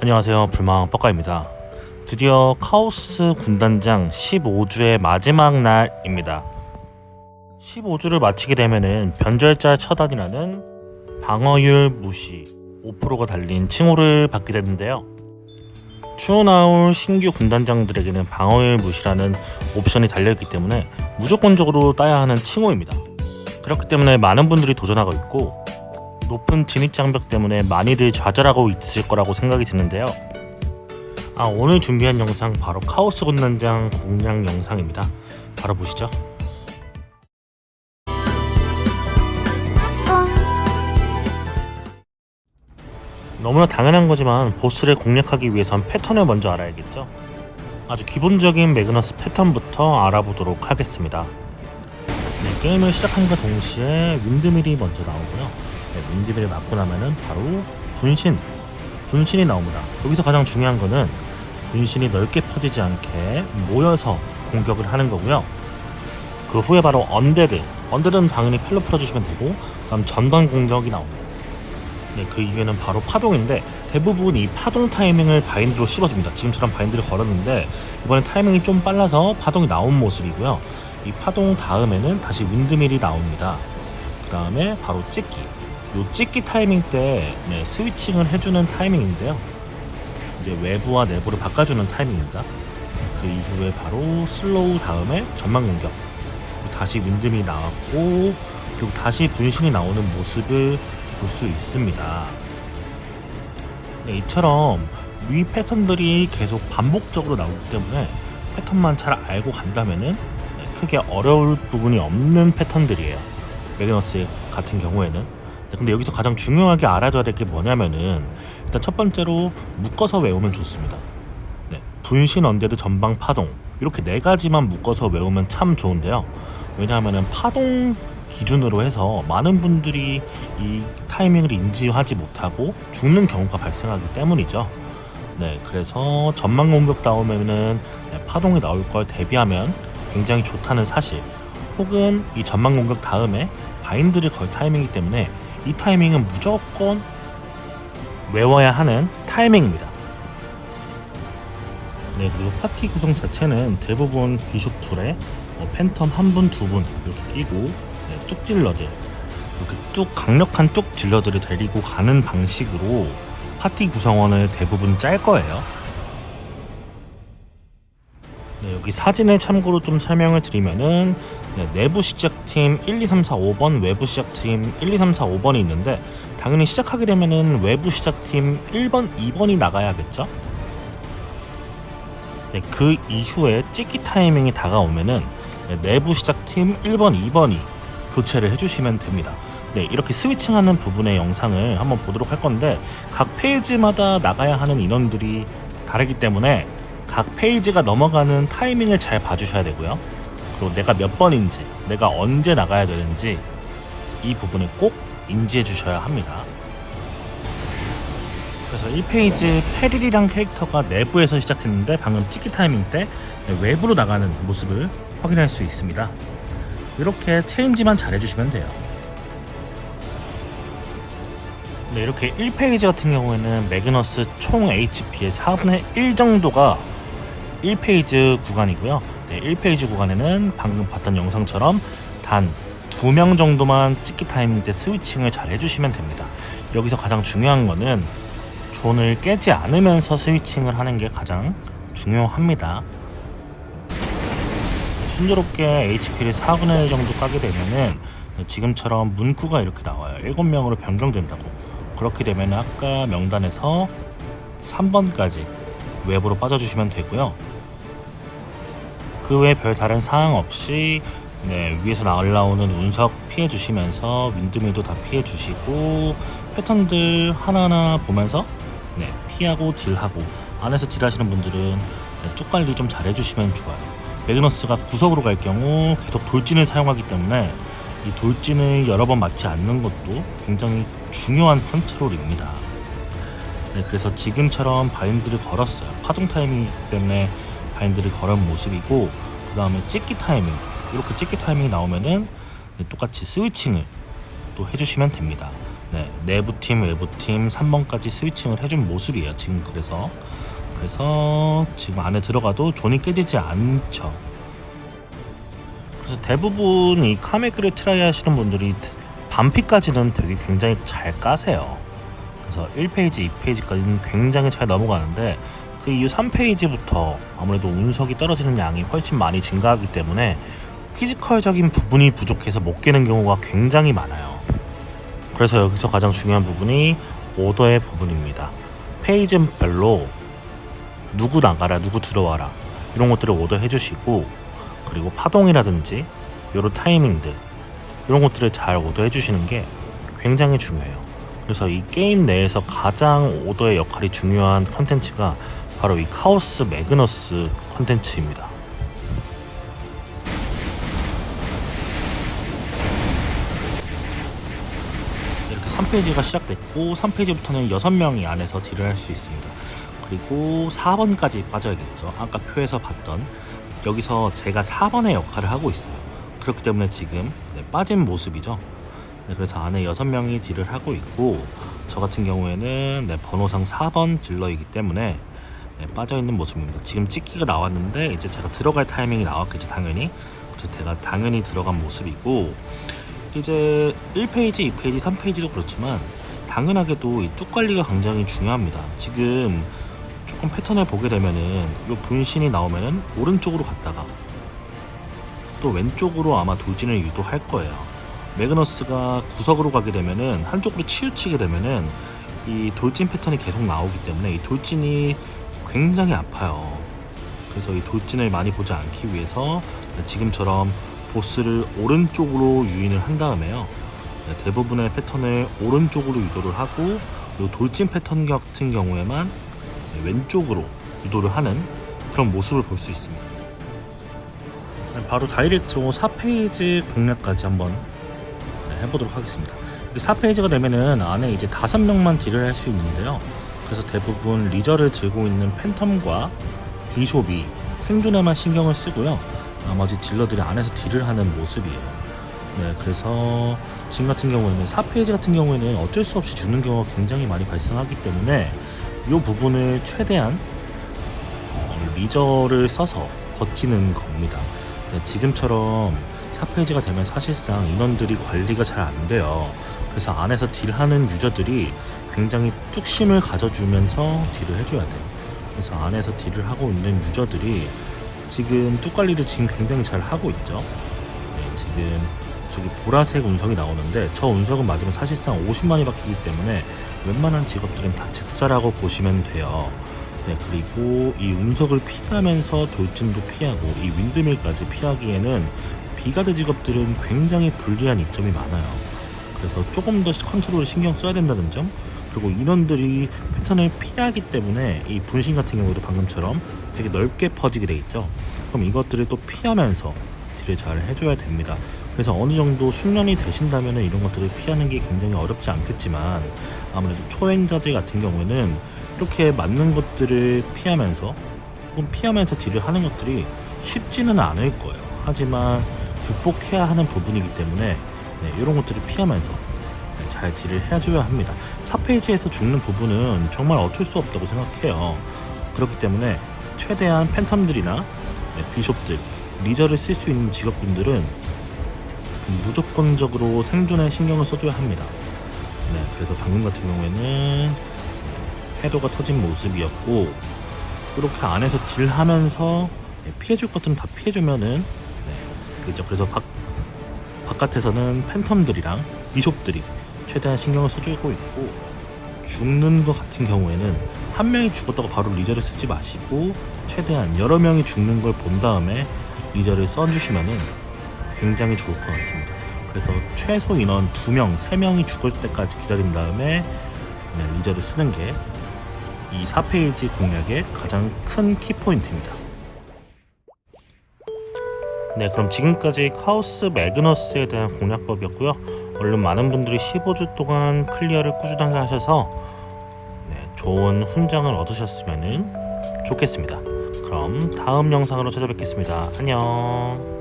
안녕하세요, 불망 뻑가입니다. 드디어 카오스 군단장 15주의 마지막 날입니다. 15주를 마치게 되면은 변절자 처단이라는 방어율 무시 5%가 달린 칭호를 받게 되는데요. 추후 나올 신규 군단장들에게는 방어율 무시라는 옵션이 달려있기 때문에 무조건적으로 따야 하는 칭호입니다. 그렇기 때문에 많은 분들이 도전하고 있고 높은 진입장벽 때문에 많이들 좌절하고 있을 거라고 생각이 드는데요. 오늘 준비한 영상 바로 카오스 군단장 공략 영상입니다. 바로 보시죠. 너무나 당연한 거지만 보스를 공략하기 위해선 패턴을 먼저 알아야겠죠. 아주 기본적인 매그너스 패턴부터 알아보도록 하겠습니다. 게임을 시작함과 동시에 윈드밀이 먼저 나오고요. 윈드밀을 맞고 나면은 바로 분신이 나옵니다. 여기서 가장 중요한 거는 분신이 넓게 퍼지지 않게 모여서 공격을 하는 거고요. 그 후에 바로 언데드는 당연히 펠로 풀어주시면 되고, 그다음 전방 공격이 나옵니다. 그 이후에는 바로 파동인데 대부분 이 파동 타이밍을 바인드로 씹어줍니다. 지금처럼 바인드를 걸었는데 이번엔 타이밍이 좀 빨라서 파동이 나온 모습이고요. 이 파동 다음에는 다시 윈드밀이 나옵니다. 그 다음에 바로 찍기. 요 찍기 타이밍 때 스위칭을 해주는 타이밍인데요. 이제 외부와 내부를 바꿔주는 타이밍입니다. 그 이후에 바로 슬로우 다음에 전방 공격. 다시 윈드밀이 나왔고, 그리고 다시 분신이 나오는 모습을 볼 수 있습니다. 이처럼 위 패턴들이 계속 반복적으로 나오기 때문에 패턴만 잘 알고 간다면은 크게 어려울 부분이 없는 패턴들이에요. 매그너스 같은 경우에는. 근데 여기서 가장 중요하게 알아둬야 될 게 뭐냐면은, 일단 첫 번째로 묶어서 외우면 좋습니다. 분신, 언데드, 전방, 파동, 이렇게 네 가지만 묶어서 외우면 참 좋은데요. 왜냐하면은 파동 기준으로 해서 많은 분들이 이 타이밍을 인지하지 못하고 죽는 경우가 발생하기 때문이죠. 그래서 전방 공격 나오면은 파동이 나올 걸 대비하면 굉장히 좋다는 사실, 혹은 이 전방 공격 다음에 바인드를 걸 타이밍이기 때문에 이 타이밍은 무조건 외워야 하는 타이밍입니다. 그리고 파티 구성 자체는 대부분 귀족 둘에 팬텀 한 분, 두 분 이렇게 끼고 쭉 딜러들, 이렇게 쭉 강력한 쭉 딜러들을 데리고 가는 방식으로 파티 구성원을 대부분 짤 거예요. 여기 사진을 참고로 좀 설명을 드리면은 내부 시작팀 1, 2, 3, 4, 5번, 외부 시작팀 1, 2, 3, 4, 5번이 있는데, 당연히 시작하게 되면은 외부 시작팀 1번, 2번이 나가야겠죠. 그 이후에 찍기 타이밍이 다가오면은 내부 시작팀 1번, 2번이 교체를 해주시면 됩니다. 이렇게 스위칭하는 부분의 영상을 한번 보도록 할 건데, 각 페이지마다 나가야 하는 인원들이 다르기 때문에 각 페이지가 넘어가는 타이밍을 잘 봐주셔야 되고요. 그리고 내가 몇 번인지, 내가 언제 나가야 되는지 이 부분을 꼭 인지해 주셔야 합니다. 그래서 1페이지 페릴이란 캐릭터가 내부에서 시작했는데 방금 찍기 타이밍 때 외부로 나가는 모습을 확인할 수 있습니다. 이렇게 체인지만 잘 해주시면 돼요. 이렇게 1페이지 같은 경우에는 매그너스 총 HP의 4분의 1 정도가 1페이지 구간이고요. 1페이지 구간에는 방금 봤던 영상처럼 단 2명 정도만 찍기 타이밍 때 스위칭을 잘 해주시면 됩니다. 여기서 가장 중요한 거는 존을 깨지 않으면서 스위칭을 하는 게 가장 중요합니다. 순조롭게 HP를 4분의 1 정도 까게 되면은 지금처럼 문구가 이렇게 나와요. 7명으로 변경된다고. 그렇게 되면 아까 명단에서 3번까지 외부로 빠져주시면 되고요. 그 외에 별 다른 사항 없이 위에서 올라오는 운석 피해주시면서 윈드밀도 다 피해주시고, 패턴들 하나하나 보면서 피하고 딜하고, 안에서 딜하시는 분들은 쭉 관리 좀 잘 해주시면 좋아요. 매그너스가 구석으로 갈 경우 계속 돌진을 사용하기 때문에 이 돌진을 여러 번 맞지 않는 것도 굉장히 중요한 컨트롤입니다. 그래서 지금처럼 바인드를 걸었어요. 파동 타이밍이기 때문에 바인드를 걸은 모습이고, 그 다음에 찍기 타이밍, 이렇게 찍기 타이밍이 나오면은 똑같이 스위칭을 또 해주시면 됩니다. 내부팀, 외부팀 3번까지 스위칭을 해준 모습이에요. 지금 그래서 지금 안에 들어가도 존이 깨지지 않죠. 그래서 대부분 이 카메크를 트라이 하시는 분들이 반피까지는 되게 굉장히 잘 까세요. 그래서 1페이지, 2페이지까지는 굉장히 잘 넘어가는데 그 이후 3페이지부터 아무래도 운석이 떨어지는 양이 훨씬 많이 증가하기 때문에 피지컬적인 부분이 부족해서 못 깨는 경우가 굉장히 많아요. 그래서 여기서 가장 중요한 부분이 오더의 부분입니다. 페이지별로 누구 나가라, 누구 들어와라 이런 것들을 오더 해주시고, 그리고 파동이라든지 이런 타이밍들 이런 것들을 잘 오더 해주시는 게 굉장히 중요해요. 그래서 이 게임 내에서 가장 오더의 역할이 중요한 컨텐츠가 바로 이 카오스 매그너스 컨텐츠입니다. 이렇게 3페이지가 시작됐고 3페이지부터는 6명이 안에서 딜을 할 수 있습니다. 그리고 4번까지 빠져야겠죠. 아까 표에서 봤던 여기서 제가 4번의 역할을 하고 있어요. 그렇기 때문에 지금 빠진 모습이죠. 그래서 안에 6명이 딜을 하고 있고, 저 같은 경우에는 번호상 4번 딜러이기 때문에 빠져있는 모습입니다. 지금 찍기가 나왔는데 이제 제가 들어갈 타이밍이 나왔겠죠, 당연히. 그래서 제가 당연히 들어간 모습이고, 이제 1페이지, 2페이지, 3페이지도 그렇지만 당연하게도 이 뚝 관리가 굉장히 중요합니다. 지금 조금 패턴을 보게 되면은 이 분신이 나오면은 오른쪽으로 갔다가 또 왼쪽으로 아마 돌진을 유도할 거예요. 매그너스가 구석으로 가게 되면은 한쪽으로 치우치게 되면은 이 돌진 패턴이 계속 나오기 때문에 이 돌진이 굉장히 아파요. 그래서 이 돌진을 많이 보지 않기 위해서 지금처럼 보스를 오른쪽으로 유인을 한 다음에요, 대부분의 패턴을 오른쪽으로 유도를 하고 이 돌진 패턴 같은 경우에만 왼쪽으로 유도를 하는 그런 모습을 볼 수 있습니다. 바로 다이렉트로 4페이지 공략까지 한번 해보도록 하겠습니다. 4페이지가 되면은 안에 이제 5명만 딜을 할 수 있는데요. 그래서 대부분 리저를 들고 있는 팬텀과 비숍이 생존에만 신경을 쓰고요. 나머지 딜러들이 안에서 딜을 하는 모습이에요. 그래서 지금 같은 경우에는 4페이지 같은 경우에는 어쩔 수 없이 죽는 경우가 굉장히 많이 발생하기 때문에 이 부분을 최대한 리저를 써서 버티는 겁니다. 지금처럼 4페이지가 되면 사실상 인원들이 관리가 잘 안 돼요. 그래서 안에서 딜하는 유저들이 굉장히 뚝심을 가져주면서 딜을 해줘야 돼요. 그래서 안에서 딜을 하고 있는 유저들이 지금 뚝 관리를 지금 굉장히 잘 하고 있죠. 지금 저기 보라색 운석이 나오는데 저 운석은 맞으면 사실상 50만이 박히기 때문에 웬만한 직업들은 다 즉사라고 보시면 돼요. 그리고 이 운석을 피하면서 돌진도 피하고 이 윈드밀까지 피하기에는 비가드 직업들은 굉장히 불리한 이점이 많아요. 그래서 조금 더 컨트롤을 신경 써야 된다는 점, 그리고 인원들이 패턴을 피하기 때문에 이 분신 같은 경우도 방금처럼 되게 넓게 퍼지게 돼 있죠. 그럼 이것들을 또 피하면서 딜을 잘 해줘야 됩니다. 그래서 어느 정도 숙련이 되신다면 이런 것들을 피하는 게 굉장히 어렵지 않겠지만, 아무래도 초행자들 같은 경우에는 이렇게 맞는 것들을 피하면서 혹은 피하면서 딜을 하는 것들이 쉽지는 않을 거예요. 하지만 극복해야 하는 부분이기 때문에 이런 것들을 피하면서 잘 딜을 해줘야 합니다. 4페이지에서 죽는 부분은 정말 어쩔 수 없다고 생각해요. 그렇기 때문에 최대한 팬텀들이나 비숍들, 리저를 쓸 수 있는 직업군들은 무조건적으로 생존에 신경을 써줘야 합니다. 그래서 방금 같은 경우에는 해도가 터진 모습이었고, 이렇게 안에서 딜하면서 피해줄 것들은 다 피해주면은 그렇죠. 그래서 바깥에서는 팬텀들이랑 비숍들이 최대한 신경을 써주고 있고, 죽는 것 같은 경우에는 한 명이 죽었다고 바로 리저를 쓰지 마시고 최대한 여러 명이 죽는 걸 본 다음에 리저를 써주시면은 굉장히 좋을 것 같습니다. 그래서 최소 인원 2명, 3명이 죽을 때까지 기다린 다음에 리저를 쓰는 게 이 4페이지 공략의 가장 큰 키포인트입니다. 그럼 지금까지 카오스 매그너스에 대한 공략법이었고요. 얼른 많은 분들이 15주 동안 클리어를 꾸준하게 하셔서 좋은 훈장을 얻으셨으면 좋겠습니다. 그럼 다음 영상으로 찾아뵙겠습니다. 안녕.